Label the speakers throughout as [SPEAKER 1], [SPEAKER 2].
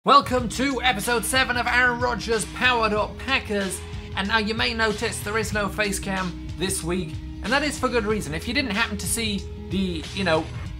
[SPEAKER 1] Welcome to episode 7 of Aaron Rodgers Powered Up Packers. And now you may notice there is no face cam this week, and that is for good reason. If you didn't happen to see the,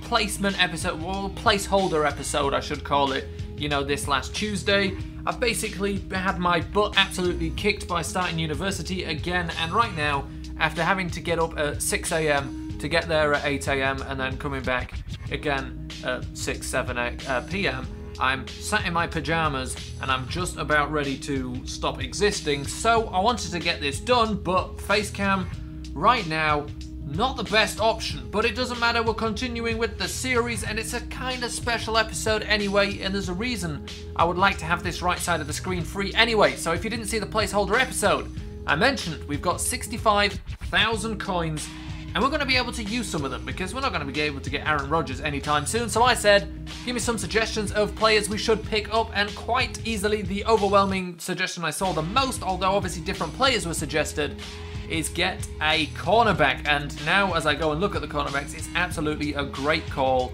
[SPEAKER 1] placement episode, or placeholder episode I should call it, this last Tuesday, I've basically had my butt absolutely kicked by starting university again, and right now, after having to get up at 6 AM to get there at 8 AM and then coming back again at 6, 7 PM, I'm sat in my pajamas and I'm just about ready to stop existing. So I wanted to get this done, but facecam right now, not the best option. But it doesn't matter, we're continuing with the series and it's a kind of special episode anyway, and there's a reason I would like to have this right side of the screen free anyway. So if you didn't see the placeholder episode, I mentioned we've got 65,000 coins and we're going to be able to use some of them because we're not going to be able to get Aaron Rodgers anytime soon. So I said, give me some suggestions of players we should pick up, and quite easily the overwhelming suggestion I saw the most, although obviously different players were suggested, is get a cornerback. And now as I go and look at the cornerbacks, it's absolutely a great call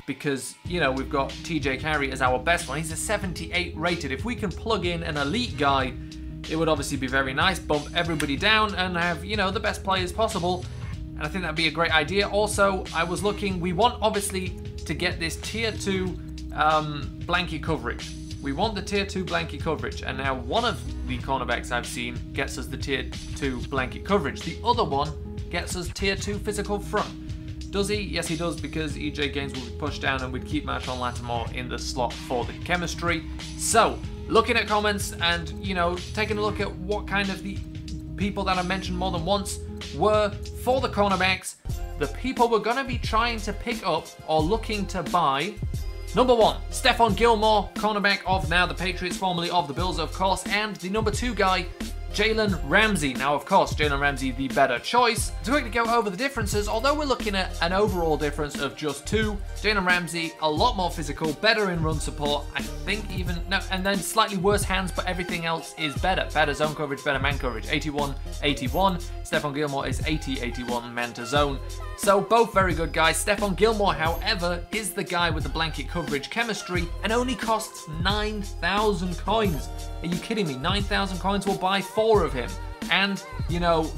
[SPEAKER 1] because, we've got TJ Carey as our best one. He's a 78 rated. If we can plug in an elite guy, it would obviously be very nice, bump everybody down and have, the best players possible. And I think that'd be a great idea. Also, I was looking, we want obviously to get this tier 2 blanket coverage. We want the tier 2 blanket coverage. And now one of the cornerbacks I've seen gets us the tier 2 blanket coverage. The other one gets us tier 2 physical front. Does he? Yes, he does, because EJ Gaines will be pushed down and we'd keep Marshall Lattimore in the slot for the chemistry. So, looking at comments and, taking a look at what kind of the people that I mentioned more than once were for the cornerbacks, the people we're going to be trying to pick up or looking to buy. Number 1, Stephon Gilmore, cornerback of now the Patriots, formerly of the Bills, of course, and the number 2 guy, Jalen Ramsey. Now, of course, Jalen Ramsey the better choice. To quickly go over the differences, although we're looking at an overall difference of just 2, Jalen Ramsey a lot more physical, better in run support, I think and then slightly worse hands, but everything else is better. Better zone coverage, better man coverage. 81-81. Stephon Gilmore is 80-81 man to zone. So both very good guys. Stephon Gilmore, however, is the guy with the blanket coverage chemistry and only costs 9,000 coins. Are you kidding me? 9,000 coins will buy 4 of him. And,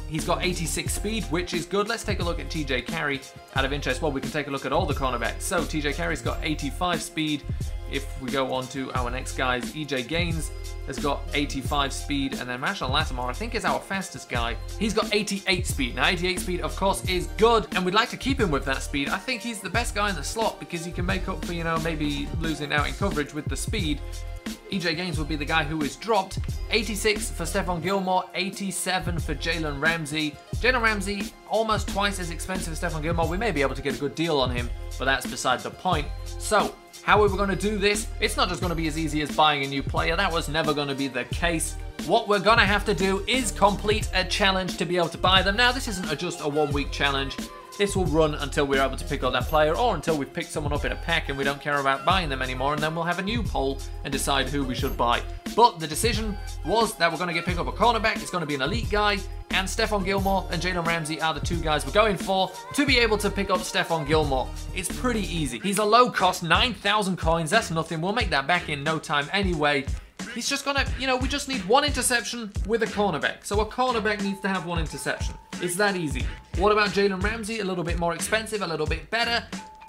[SPEAKER 1] he's got 86 speed, which is good. Let's take a look at TJ Carey out of interest. Well, we can take a look at all the cornerbacks. So TJ Carey's got 85 speed. If we go on to our next guys, EJ Gaines has got 85 speed, and then Marshall Lattimore, I think, is our fastest guy. He's got 88 speed. Now, 88 speed, of course, is good, and we'd like to keep him with that speed. I think he's the best guy in the slot because he can make up for, maybe losing out in coverage with the speed. EJ Gaines would be the guy who is dropped. 86 for Stephon Gilmore, 87 for Jalen Ramsey. Jalen Ramsey, almost twice as expensive as Stephon Gilmore. We may be able to get a good deal on him, but that's beside the point. So, how are we going to do this? It's not just going to be as easy as buying a new player. That was never going to be the case. What we're going to have to do is complete a challenge to be able to buy them. Now, this isn't just a 1-week challenge. This will run until we're able to pick up that player, or until we've picked someone up in a pack and we don't care about buying them anymore, and then we'll have a new poll and decide who we should buy. But the decision was that we're going to pick up a cornerback. It's going to be an elite guy, and Stephon Gilmore and Jalen Ramsey are the 2 guys we're going for to be able to pick up Stephon Gilmore. It's pretty easy. He's a low cost, 9,000 coins. That's nothing. We'll make that back in no time anyway. He's just gonna, we just need 1 interception with a cornerback. So a cornerback needs to have 1 interception. It's that easy. What about Jalen Ramsey? A little bit more expensive, a little bit better.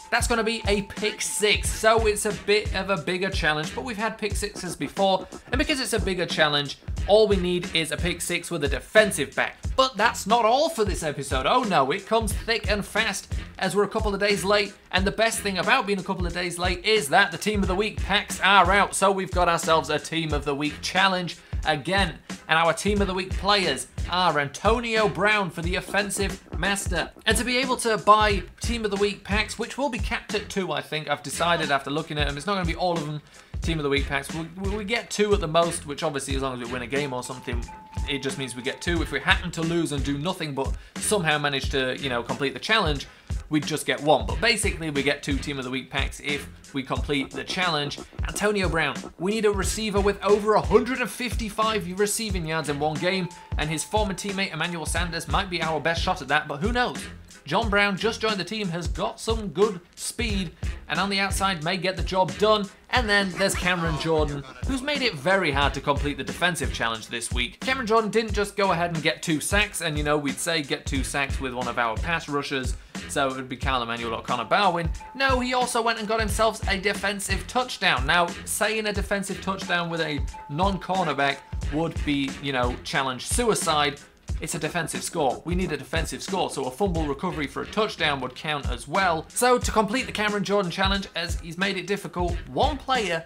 [SPEAKER 1] That's going to be a pick 6. So it's a bit of a bigger challenge, but we've had pick 6s before. And because it's a bigger challenge, all we need is a pick 6 with a defensive back. But that's not all for this episode. Oh no, it comes thick and fast as we're a couple of days late. And the best thing about being a couple of days late is that the Team of the Week packs are out. So we've got ourselves a Team of the Week challenge again. And our Team of the Week players are Antonio Brown for the offensive master. And to be able to buy Team of the Week packs, which will be capped at 2, I think, I've decided after looking at them. It's not going to be all of them Team of the Week packs. We get 2 at the most, which obviously as long as we win a game or something, it just means we get 2. If we happen to lose and do nothing but somehow manage to, complete the challenge, we'd just get 1. But basically, we get 2 Team of the Week packs if we complete the challenge. Antonio Brown, we need a receiver with over 155 receiving yards in 1 game, and his former teammate Emmanuel Sanders might be our best shot at that, but who knows? John Brown just joined the team, has got some good speed, and on the outside may get the job done. And then there's Cameron Jordan, who's made it very hard to complete the defensive challenge this week. Cameron Jordan didn't just go ahead and get 2 sacks, and you know, we'd say get 2 sacks with one of our pass rushers, so it would be Kyle Emmanuel or Connor Barwin. No, he also went and got himself a defensive touchdown. Now, saying a defensive touchdown with a non-cornerback would be, you know, challenge suicide. It's a defensive score. We need a defensive score, so a fumble recovery for a touchdown would count as well. So to complete the Cameron Jordan challenge, as he's made it difficult, one player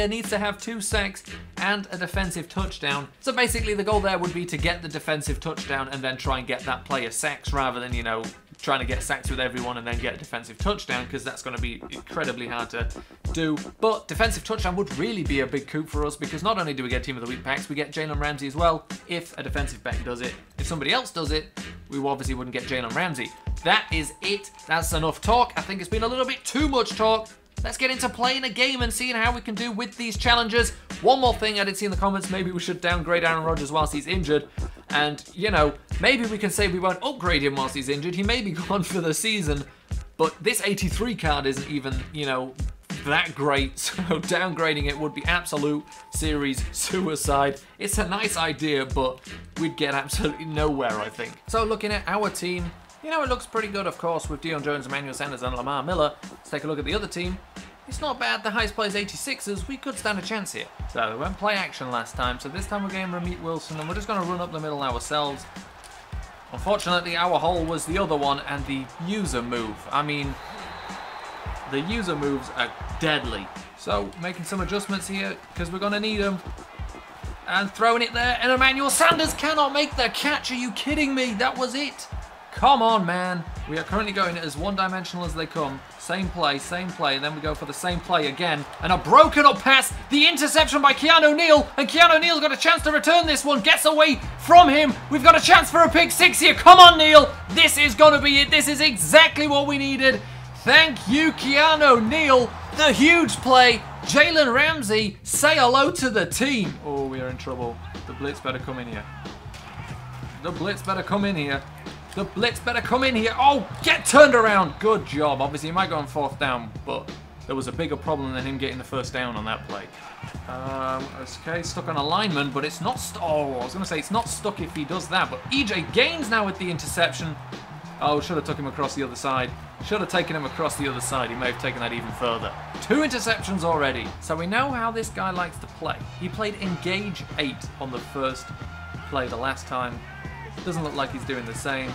[SPEAKER 1] needs to have 2 sacks and a defensive touchdown. So basically the goal there would be to get the defensive touchdown and then try and get that player sacks rather than, you know, trying to get sacks with everyone and then get a defensive touchdown, because that's going to be incredibly hard to do. But defensive touchdown would really be a big coup for us, because not only do we get Team of the Week packs, we get Jalen Ramsey as well if a defensive back does it. If somebody else does it, we obviously wouldn't get Jalen Ramsey. That is it. That's enough talk. I think it's been a little bit too much talk. Let's get into playing a game and seeing how we can do with these challenges. One more thing I did see in the comments, maybe we should downgrade Aaron Rodgers whilst he's injured. And, you know, maybe we can say we won't upgrade him whilst he's injured. He may be gone for the season, but this 83 card isn't even, you know, that great. So downgrading it would be absolute series suicide. It's a nice idea, but we'd get absolutely nowhere, I think. So looking at our team, you know, it looks pretty good, of course, with Deion Jones, Emmanuel Sanders, and Lamar Miller. Let's take a look at the other team. It's not bad. The highest play is 86ers. We could stand a chance here. So we went play action last time, so this time we're getting Ramit Wilson, and we're just going to run up the middle ourselves. Unfortunately, our hole was the other one, and the user move. I mean, the user moves are deadly. So making some adjustments here, because we're going to need them. And throwing it there, and Emmanuel Sanders cannot make the catch. Are you kidding me? That was it. Come on, man. We are currently going as one-dimensional as they come. Same play, and then we go for the same play again. And a broken up pass. The interception by Keanu Neal. And Keanu Neal's got a chance to return this one. Gets away from him. We've got a chance for a pick 6 here. Come on, Neal. This is going to be it. This is exactly what we needed. Thank you, Keanu Neal. The huge play. Jalen Ramsey, say hello to the team. Oh, we are in trouble. The blitz better come in here. The blitz better come in here. The blitz better come in here. Oh, get turned around. Good job. Obviously, he might go on 4th down, but there was a bigger problem than him getting the 1st down on that play. Okay, stuck on a lineman, but it's not... Oh, I was going to say it's not stuck if he does that, but EJ Gaines now with the interception. Oh, should have took him across the other side. Should have taken him across the other side. He may have taken that even further. 2 interceptions already. So we know how this guy likes to play. He played Engage 8 on the first play the last time. Doesn't look like he's doing the same.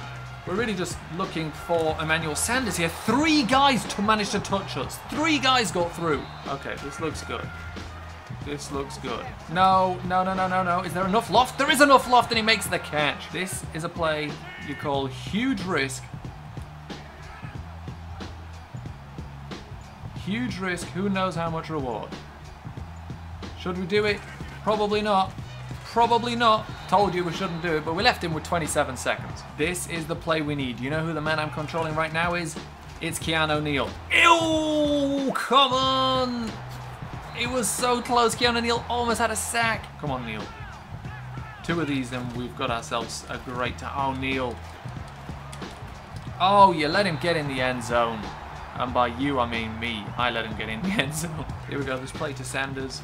[SPEAKER 1] We're really just looking for Emmanuel Sanders here. 3 guys to manage to touch us. 3 guys got through. Okay, this looks good. This looks good. No. Is there enough loft? There is enough loft, and he makes the catch. This is a play you call huge risk. Huge risk. Who knows how much reward? Should we do it? Probably not. Probably not. Told you we shouldn't do it, but we left him with 27 seconds. This is the play we need. You know who the man I'm controlling right now is? It's Keanu Neal. Ew! Come on! It was so close. Keanu Neal almost had a sack. Come on, Neal. 2 of these, and we've got ourselves a great time. Oh, Neal. Oh, you let him get in the end zone. And by you, I mean me. I let him get in the end zone. Here we go. This play to Sanders.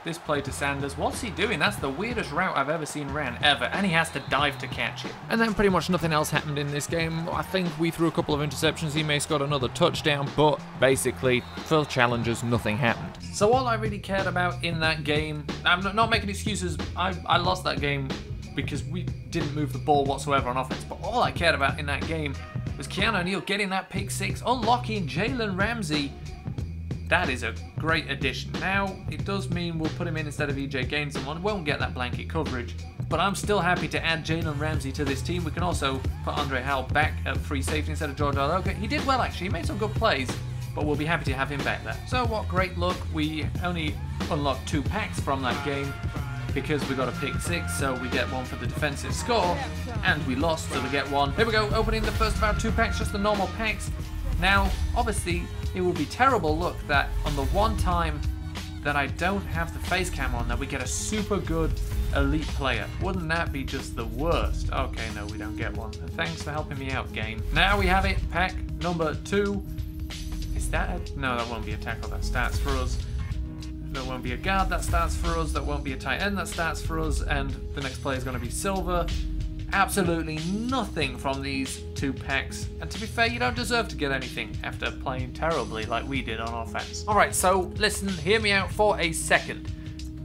[SPEAKER 1] This play to Sanders. What's he doing? That's the weirdest route I've ever seen ran, ever. And he has to dive to catch it. And then pretty much nothing else happened in this game. I think we threw a couple of interceptions. He may have got another touchdown, but basically, for challenges, nothing happened. So all I really cared about in that game, I'm not making excuses. I lost that game because we didn't move the ball whatsoever on offense. But all I cared about in that game was Keanu Neal getting that pick 6, unlocking Jalen Ramsey. That is a great addition. Now, it does mean we'll put him in instead of EJ Gaines and won't get that blanket coverage. But I'm still happy to add Jalen Ramsey to this team. We can also put Andre Howell back at free safety instead of George Aloka. He did well, actually. He made some good plays, but we'll be happy to have him back there. So what great luck. We only unlocked 2 packs from that game because we got a pick 6, so we get 1 for the defensive score, and we lost, so we get 1. Here we go, opening the first of our 2 packs, just the normal packs. Now, obviously, it would be terrible luck that on the one time that I don't have the face cam on, that we get a super good elite player. Wouldn't that be just the worst? Okay, no, we don't get one. And thanks for helping me out, game. Now we have it, pack number 2. It's Is that no, that won't be a tackle. That starts for us. There won't be a guard. That starts for us. That won't be a tight end. That starts for us. And the next play is going to be Silver. Absolutely nothing from these two packs. And to be fair, you don't deserve to get anything after playing terribly like we did on offense. Alright, so listen, hear me out for a second.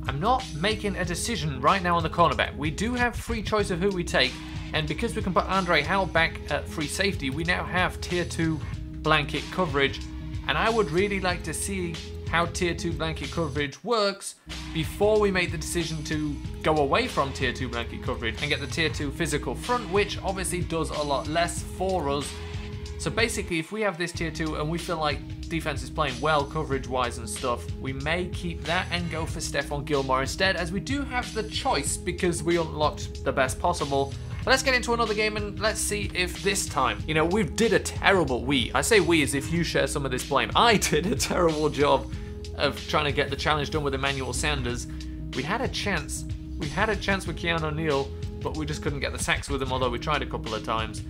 [SPEAKER 1] I'm not making a decision right now on the cornerback. We do have free choice of who we take. And because we can put Andre Howell back at free safety, we now have tier 2 blanket coverage. And I would really like to see how tier 2 blanket coverage works before we make the decision to go away from tier 2 blanket coverage and get the tier 2 physical front, which obviously does a lot less for us. So basically, if we have this tier 2 and we feel like defense is playing well coverage wise and stuff, we may keep that and go for Stephon Gilmore instead, as we do have the choice because we unlocked the best possible. But let's get into another game and let's see if this time, you know, we did a terrible, I say we as if you share some of this blame. I did a terrible job of trying to get the challenge done with Emmanuel Sanders. We had a chance with Keanu Neal, but we just couldn't get the sacks with him, although we tried a couple of times.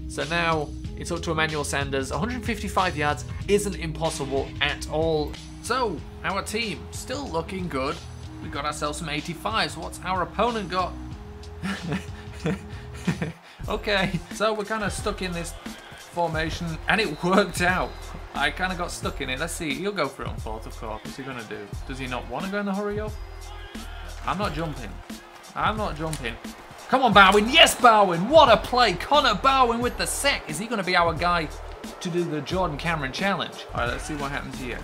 [SPEAKER 1] So now it's up to Emmanuel Sanders. 155 yards isn't impossible at all. So our team still looking good. We got ourselves some 85s. What's our opponent got? Okay, so we're kind of stuck in this formation, and it worked out. I kind of got stuck in it. Let's see. He'll go for it on fourth, of course. What's he going to do? Does he not want to go in the hurry up? I'm not jumping. I'm not jumping. Come on, Bowen. Yes, Bowen. What a play. Connor Bowen with the sack. Is he going to be our guy to do the Jordan Cameron challenge? All right, let's see what happens here.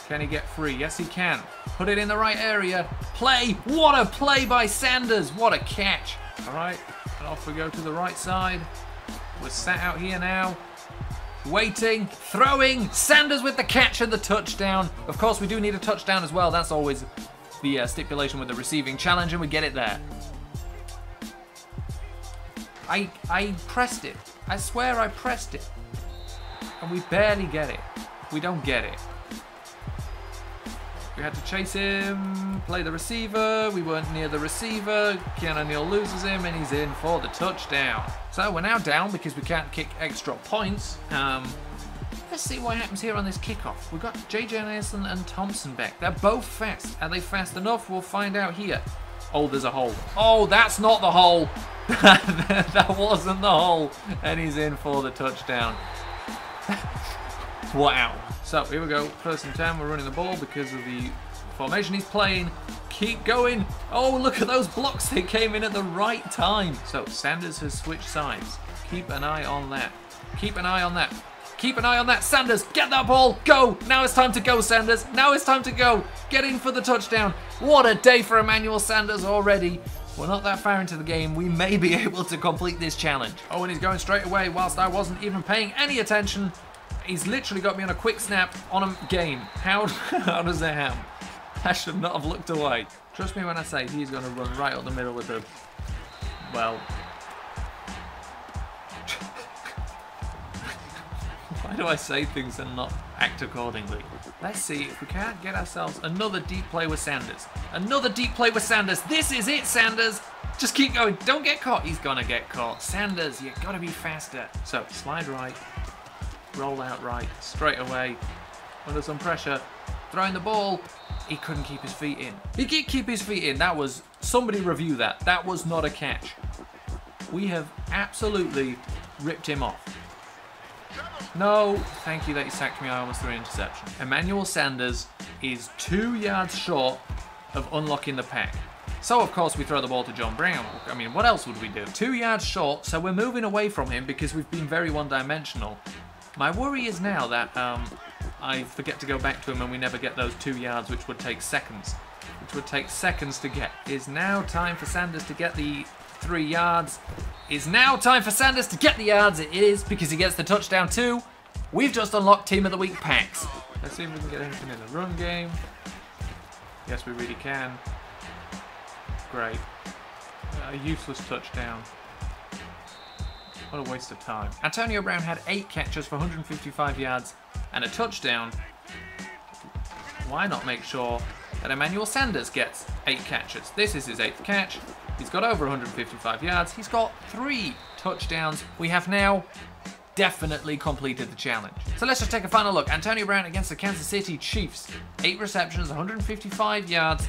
[SPEAKER 1] Can he get free? Yes, he can. Put it in the right area. Play. What a play by Sanders. What a catch. All right, and off we go to the right side. We're sat out here now. Waiting, throwing. Sanders with the catch and the touchdown. Of course, we do need a touchdown as well. That's always the stipulation with the receiving challenge, and we get it there. I pressed it. I swear I pressed it. And we barely get it. We don't get it. We had to chase him, play the receiver. We weren't near the receiver. Keanu Neal loses him, and he's in for the touchdown. So we're now down because we can't kick extra points. Let's see what happens here on this kickoff. We've got JJ Nelson and Thompson back. They're both fast. Are they fast enough? We'll find out here. Oh, there's a hole. Oh, that's not the hole. That wasn't the hole. And he's in for the touchdown. Wow. So here we go. First and 10. We're running the ball because of the formation he's playing. Keep going. Oh, look at those blocks. They came in at the right time. So Sanders has switched sides. Keep an eye on that. Keep an eye on that. Keep an eye on that. Sanders, get that ball. Go. Now it's time to go, Sanders. Now it's time to go. Get in for the touchdown. What a day for Emmanuel Sanders already. We're not that far into the game. We may be able to complete this challenge. Oh, and he's going straight away whilst I wasn't even paying any attention. He's literally got me on a quick snap on a game. How does that happen? I should not have looked away. Trust me when I say he's going to run right up the middle with the, well... Why do I say things and not act accordingly? Let's see if we can't get ourselves another deep play with Sanders. Another deep play with Sanders. This is it, Sanders. Just keep going. Don't get caught. He's going to get caught. Sanders, you've got to be faster. So, slide right. Roll out right. Straight away. Under some pressure. Throwing the ball. He couldn't keep his feet in. He did keep his feet in. That was... Somebody review that. That was not a catch. We have absolutely ripped him off. No, thank you that you sacked me. I almost threw an interception. Emmanuel Sanders is 2 yards short of unlocking the pack. So, of course, we throw the ball to John Brown. I mean, what else would we do? 2 yards short, so we're moving away from him because we've been very one-dimensional. My worry is now that I forget to go back to him and we never get those 2 yards, which would take seconds. Which would take seconds to get. It's now time for Sanders to get the 3 yards. It's now time for Sanders to get the yards. It is, because he gets the touchdown too. We've just unlocked Team of the Week packs. Let's see if we can get anything in the run game. Yes, we really can. Great. A useless touchdown. What a waste of time. Antonio Brown had 8 catches for 155 yards and a touchdown. Why not make sure that Emmanuel Sanders gets 8 catches? This is his 8th catch. He's got over 155 yards. He's got 3 touchdowns. We have now definitely completed the challenge. So let's just take a final look. Antonio Brown against the Kansas City Chiefs. 8 receptions, 155 yards,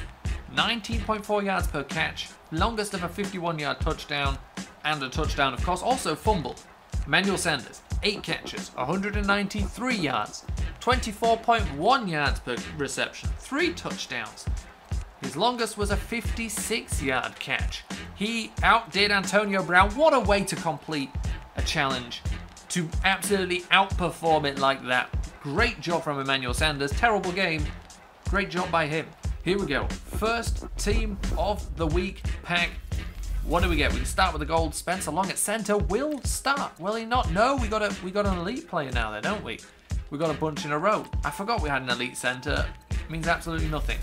[SPEAKER 1] 19.4 yards per catch, longest of a 51-yard touchdown, and a touchdown, of course, also fumbled. Emmanuel Sanders, 8 catches, 193 yards, 24.1 yards per reception, 3 touchdowns. His longest was a 56-yard catch. He outdid Antonio Brown. What a way to complete a challenge, to absolutely outperform it like that. Great job from Emmanuel Sanders. Terrible game. Great job by him. Here we go. First team of the week pack. What do we get? We can start with the gold. Spencer Long at center will start. Will he not? No, we got an elite player now there, don't we? We got a bunch in a row. I forgot we had an elite center. It means absolutely nothing.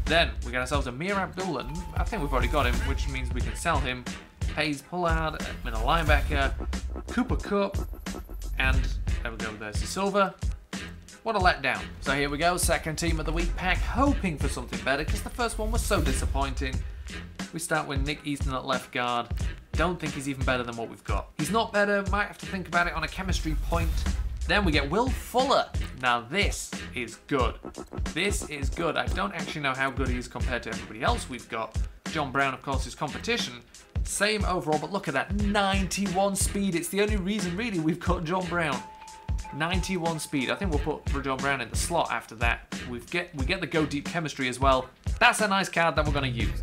[SPEAKER 1] Then we get ourselves Amir Abdullah. I think we've already got him, which means we can sell him. Hayes Pullard, middle linebacker, Cooper Kupp, and there we go, there's the silver. What a letdown. So here we go, second team of the week pack, hoping for something better because the first one was so disappointing. We start with Nick Easton at left guard. Don't think he's even better than what we've got. He's not better, might have to think about it on a chemistry point. Then we get Will Fuller. Now this is good. This is good. I don't actually know how good he is compared to everybody else we've got. John Brown, of course, is competition. Same overall, but look at that, 91 speed. It's the only reason, really, we've got John Brown. 91 speed. I think we'll put John Brown in the slot after that. We get the go deep chemistry as well. That's a nice card that we're going to use.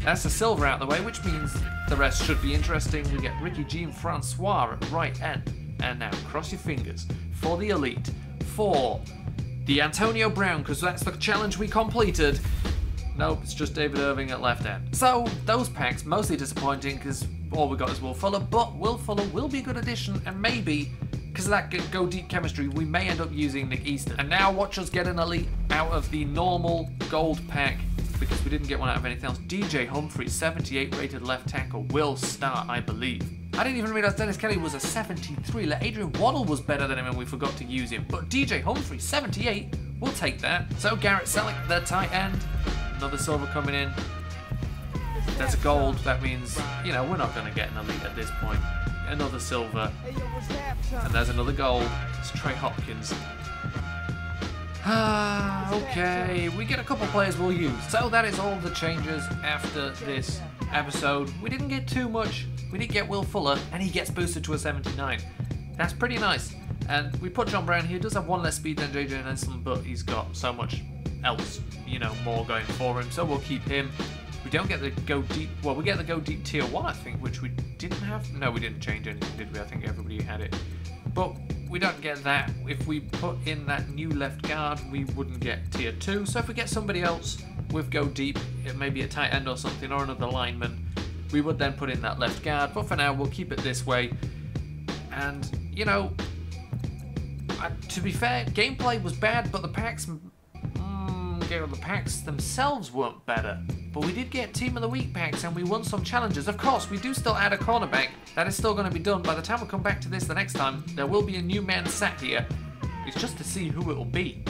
[SPEAKER 1] That's the silver out of the way, which means the rest should be interesting. We get Ricky Jean-Francois at right end. And now, cross your fingers for the elite, for the Antonio Brown, because that's the challenge we completed. Nope, it's just David Irving at left end. So, those packs, mostly disappointing, because all we got is Will Fuller, but Will Fuller will be a good addition, and maybe, because of that go deep chemistry, we may end up using Nick Easton. And now watch us get an elite out of the normal gold pack, because we didn't get one out of anything else. DJ Humphrey, 78 rated left tackle, will start, I believe. I didn't even realize Dennis Kelly was a 73. Adrian Waddle was better than him and we forgot to use him. But DJ Humphrey, 78, we'll take that. So Garrett Selleck, the tight end. Another silver coming in. There's a gold. That means, you know, we're not going to get an elite at this point. Another silver. And there's another gold. It's Trey Hopkins. Okay, we get a couple players we'll use. So that is all the changes after this episode. We didn't get too much. We did get Will Fuller, and he gets boosted to a 79. That's pretty nice. And we put John Brown here. He does have 1 less speed than JJ Nelson, but he's got so much else, you know, more going for him. So we'll keep him. We don't get the go deep. Well, we get the go deep tier 1, I think, which we didn't have. No, we didn't change anything, did we? I think everybody had it. But we don't get that. If we put in that new left guard, we wouldn't get tier 2. So if we get somebody else with go deep, it may be a tight end or something, or another lineman, we would then put in that left guard. But for now, we'll keep it this way. And, you know, to be fair, gameplay was bad, but the packs themselves weren't better. But we did get Team of the Week packs and we won some challenges. Of course, we do still add a cornerback. That is still going to be done. By the time we come back to this the next time, there will be a new man sat here. It's just to see who it will be.